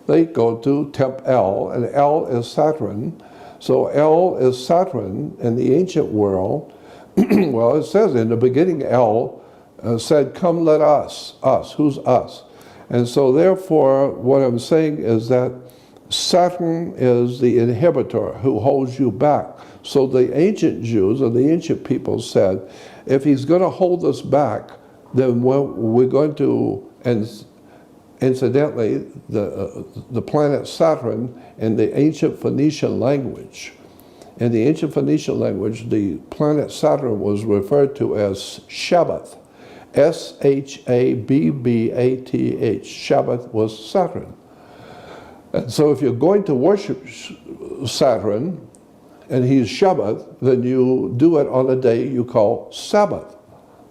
they go to Temp El, and El is Saturn. So El is Saturn in the ancient world. Well, it says in the beginning, El said, come let us. Us, who's us? And so therefore, what I'm saying is that Saturn is the inhibitor who holds you back. So the ancient Jews or the ancient people said, if he's going to hold us back, then we're going to, and incidentally, the planet Saturn in the ancient Phoenician language, in the ancient Phoenician language, the planet Saturn was referred to as Shabbath. S-H-A-B-B-A-T-H. Shabbath was Saturn. And so if you're going to worship Saturn, and he's Shabbath, then you do it on a day you call Sabbath.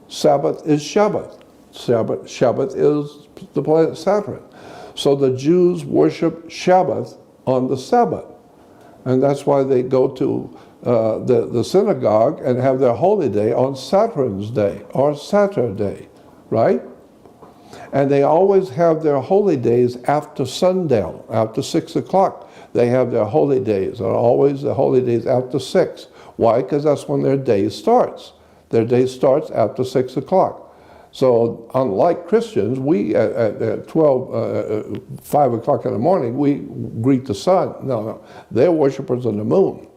Sabbath is Shabbath. Shabbath is the planet Saturn. So the Jews worship Shabbath on the Sabbath. And that's why they go to the synagogue and have their holy day on Saturn's day or Saturday, right? And they always have their holy days after sundown, after 6 o'clock. They have their holy days, and always the holy days after 6. Why? Because that's when their day starts. Their day starts after 6 o'clock. So unlike Christians, we at 5 o'clock in the morning, we greet the sun. No, they're worshipers of the moon.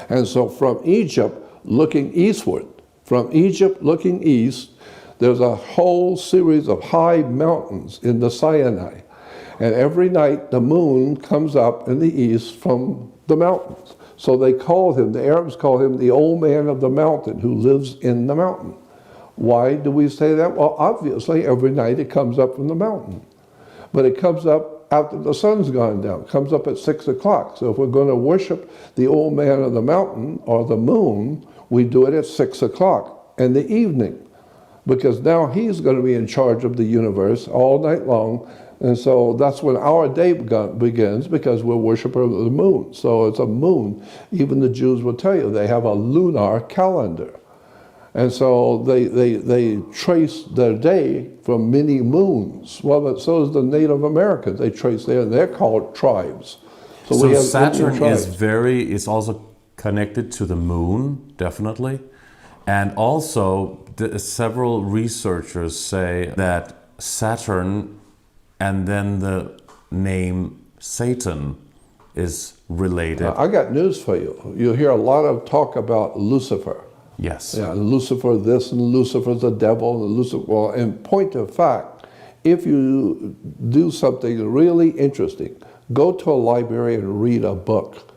And so from Egypt looking eastward, from Egypt looking east, there's a whole series of high mountains in the Sinai. And every night the moon comes up in the east from the mountains. So they call him, the Arabs call him the old man of the mountain who lives in the mountain. Why do we say that? Well, obviously every night it comes up from the mountain. But it comes up after the sun's gone down. It comes up at 6 o'clock. So if we're going to worship the old man of the mountain or the moon, we do it at 6 o'clock in the evening. Because now he's going to be in charge of the universe all night long. And so that's when our day begins, because we're worshipers of the moon. So it's a moon. Even the Jews will tell you they have a lunar calendar. And so they trace their day from many moons. Well, but so does the Native Americans. They trace they're called tribes. So Saturn is also connected to the moon, definitely. And also, several researchers say that Saturn and then the name Satan is related. I got news for you. You'll hear a lot of talk about Lucifer. Yes. Yeah, Lucifer this and Lucifer's the devil. And Lucifer, well, in point of fact, if you do something really interesting, go to a library and read a book.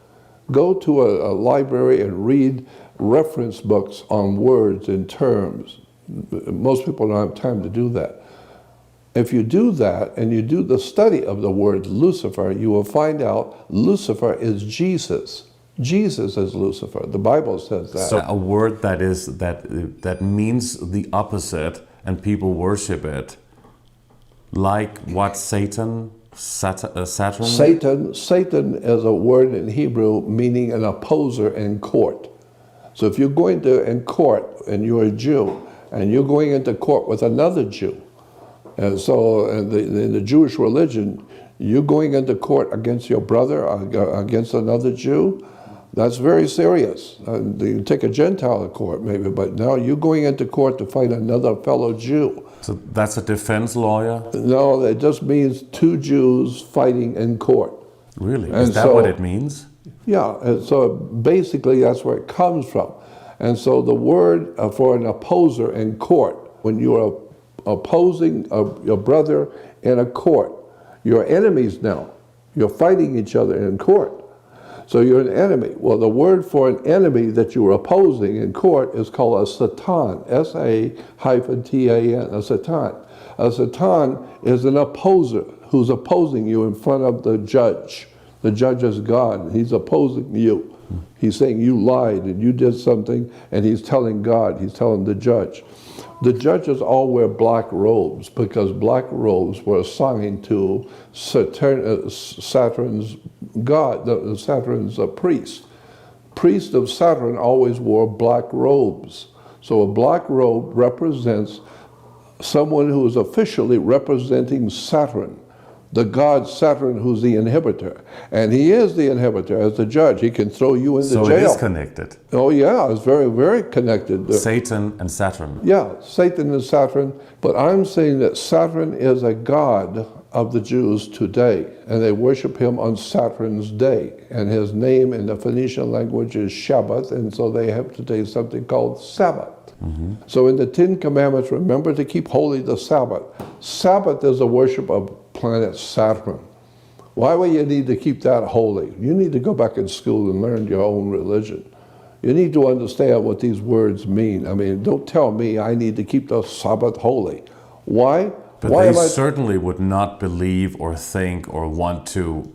Go to a library and read reference books on words and terms. Most people don't have time to do that. If you do that and you do the study of the word Lucifer, you will find out Lucifer is Jesus. Jesus is Lucifer. The Bible says that. So a word that means the opposite and people worship it. Like what? Satan? Saturn? Satan is a word in Hebrew meaning an opposer in court. So if you're going to in court and you're a Jew and you're going into court with another Jew, and so in the Jewish religion, you're going into court against your brother, against another Jew, that's very serious. You take a Gentile to court maybe, but now you're going into court to fight another fellow Jew. So that's a defense lawyer? No, it just means two Jews fighting in court. Really? Is that what it means? Yeah, and so basically that's where it comes from. And so the word for an opposer in court, when you're opposing your brother in a court, you're enemies now. You're fighting each other in court. So you're an enemy. Well, the word for an enemy that you're opposing in court is called a satan, S-A-T-A-N, a satan. A satan is an opposer who's opposing you in front of the judge. The judge is God, and he's opposing you. He's saying you lied and you did something, and he's telling God, he's telling the judge. The judges all wear black robes because black robes were assigned to Saturn's god, Saturn's priest. Priest of Saturn always wore black robes. So a black robe represents someone who is officially representing Saturn. the god Saturn, who's the inhibitor. And he is the inhibitor as the judge. He can throw you into So jail. it is connected. Oh yeah, it's very, very connected. Satan and Saturn. Yeah, Satan and Saturn. But I'm saying that Saturn is a god of the Jews today, and they worship him on Saturn's day. And his name in the Phoenician language is Shabbat, and so they have today something called Sabbath. So in the Ten Commandments, remember to keep holy the Sabbath. Sabbath is a worship of planet Saturn. Why would you need to keep that holy? You need to go back in school and learn your own religion. You need to understand what these words mean. I mean, don't tell me I need to keep the Sabbath holy. Why? But Why they am I? certainly would not believe or think or want to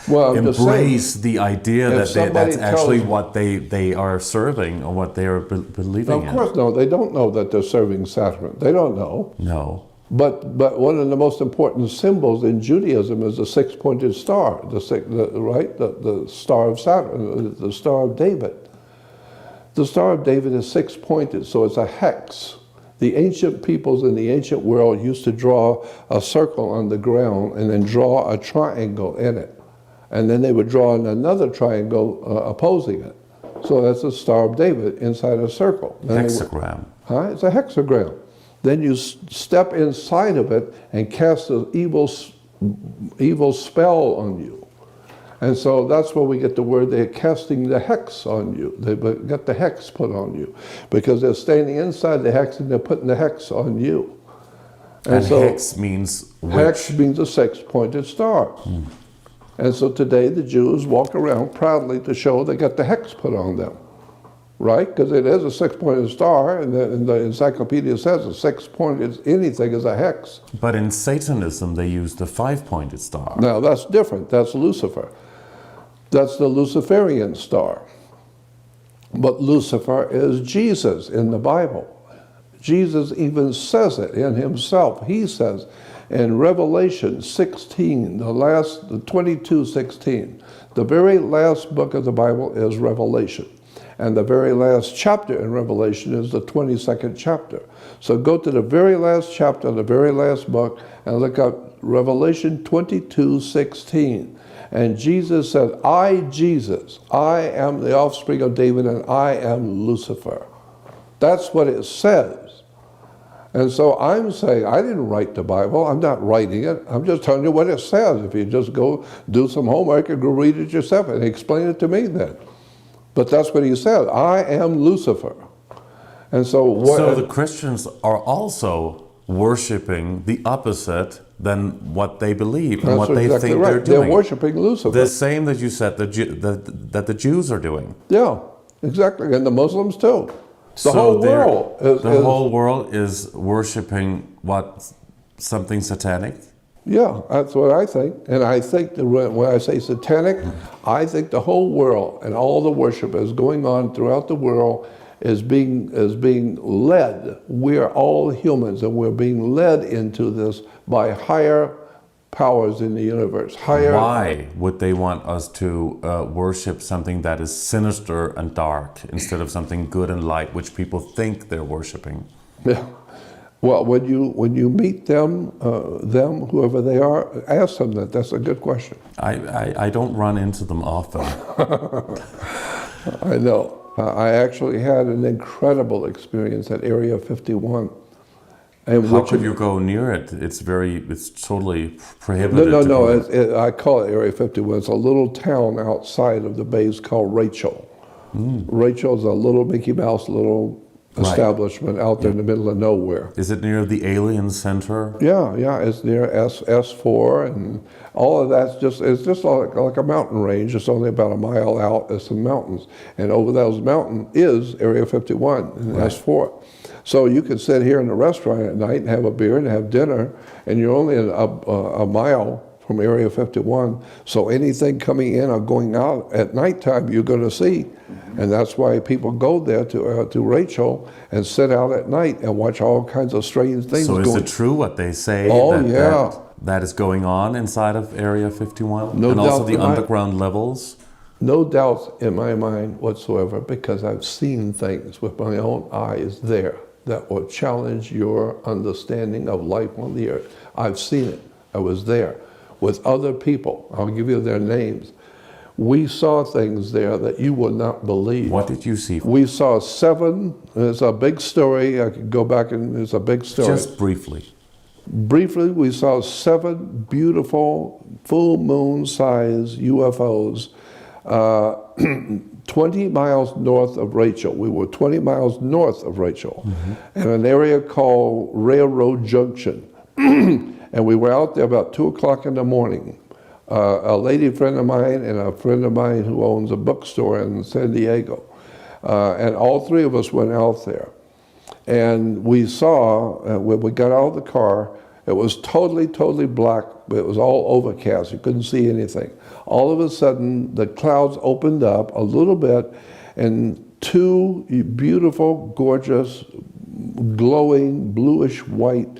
Well, I'm just saying, embrace the idea that somebody that's actually tells- what they are serving or what they are believing of course, no, they don't know that they're serving Saturn. They don't know. in. No. But one of the most important symbols in Judaism is the six-pointed star, the star of Saturn, the Star of David. The Star of David is six-pointed, so it's a hex. The ancient peoples in the ancient world used to draw a circle on the ground and then draw a triangle in it. And then they would draw another triangle opposing it. So that's the Star of David inside a circle. Then they would- Hexagram. It's a hexagram. Then you step inside of it and cast an evil spell on you. And so that's where we get the word they're casting the hex on you. They get the hex put on you because they're standing inside the hex and they're putting the hex on you. And so hex means hex witch. means a six-pointed star. And so today the Jews walk around proudly to show they got the hex put on them. Right? Because it is a six-pointed star, and the encyclopedia says a six-pointed anything is a hex. But in Satanism, they use the five-pointed star. Now, that's different. That's Lucifer. That's the Luciferian star. But Lucifer is Jesus in the Bible. Jesus even says it in himself. He says in Revelation 16, the 22:16, the very last book of the Bible is Revelation. And the very last chapter in Revelation is the 22nd chapter. So go to the very last chapter, the very last book, and look up Revelation 22:16. And Jesus said, I, Jesus, I am the offspring of David, and I am Lucifer. That's what it says. And so I'm saying, I didn't write the Bible. I'm not writing it. I'm just telling you what it says. If you just go do some homework and go read it yourself and explain it to me then. But that's what he said. I am Lucifer. And so what? So the Christians are also worshiping the opposite than what they believe and That's what they exactly think right. they're doing. They're worshiping Lucifer. The same that you said that the Jews are doing. Yeah, exactly. And the Muslims too. The So whole they're- world is, the whole world is worshiping what, something satanic. yeah, that's what I think. And I think that when I say satanic, I think the whole world and all the worship is going on throughout the world is being led. We are all humans, and we're being led into this by higher powers in the universe. Higher. Why would they want us to worship something that is sinister and dark instead of something good and light, which people think they're worshiping? Yeah. Well, when you meet them, whoever they are, ask them that. That's a good question. I don't run into them often. I know. I actually had an incredible experience at Area 51. And How which could you go near it? It's totally prohibited. No, to no, go. I call it Area 51. It's a little town outside of the base called Rachel. Rachel's a little Mickey Mouse little establishment out there in the middle of nowhere. Is it near the Alien Center? Yeah, it's near S4, and all of that's it's just like a mountain range. It's only about a mile out. There's some mountains, and over those mountains is Area 51 and S4. So you could sit here in the restaurant at night and have a beer and have dinner, and you're only a mile from Area 51. So anything coming in or going out at nighttime, you're going to see. And that's why people go there to Rachel and sit out at night and watch all kinds of strange things So is going. it true what they say? Oh, that, yeah. that is going on inside of Area 51? No and also doubt the in my- underground levels? No doubt in my mind whatsoever, because I've seen things with my own eyes there that will challenge your understanding of life on the earth. I've seen it. I was there with other people. I'll give you their names. We saw things there that you will not believe. What did you see? We saw 7, it's a big story, I could go back and it's a big story. Just briefly. Briefly, we saw 7 beautiful full moon size UFOs 20 miles north of Rachel. We were 20 miles north of Rachel in an area called Railroad Junction. And we were out there about 2 o'clock in the morning. A lady friend of mine and a friend of mine who owns a bookstore in San Diego. And all 3 of us went out there. And we saw, when we got out of the car, it was totally black, but it was all overcast. You couldn't see anything. All of a sudden, the clouds opened up a little bit, and 2 beautiful, gorgeous, glowing, bluish white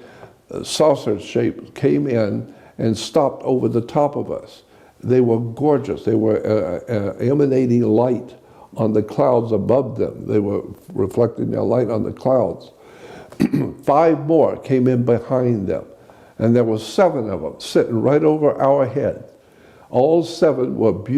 saucer shapes came in and stopped over the top of us. They were gorgeous. They were emanating light on the clouds above them. They were reflecting their light on the clouds. 5 more came in behind them, and there were 7 of them sitting right over our head. All 7 were beautiful.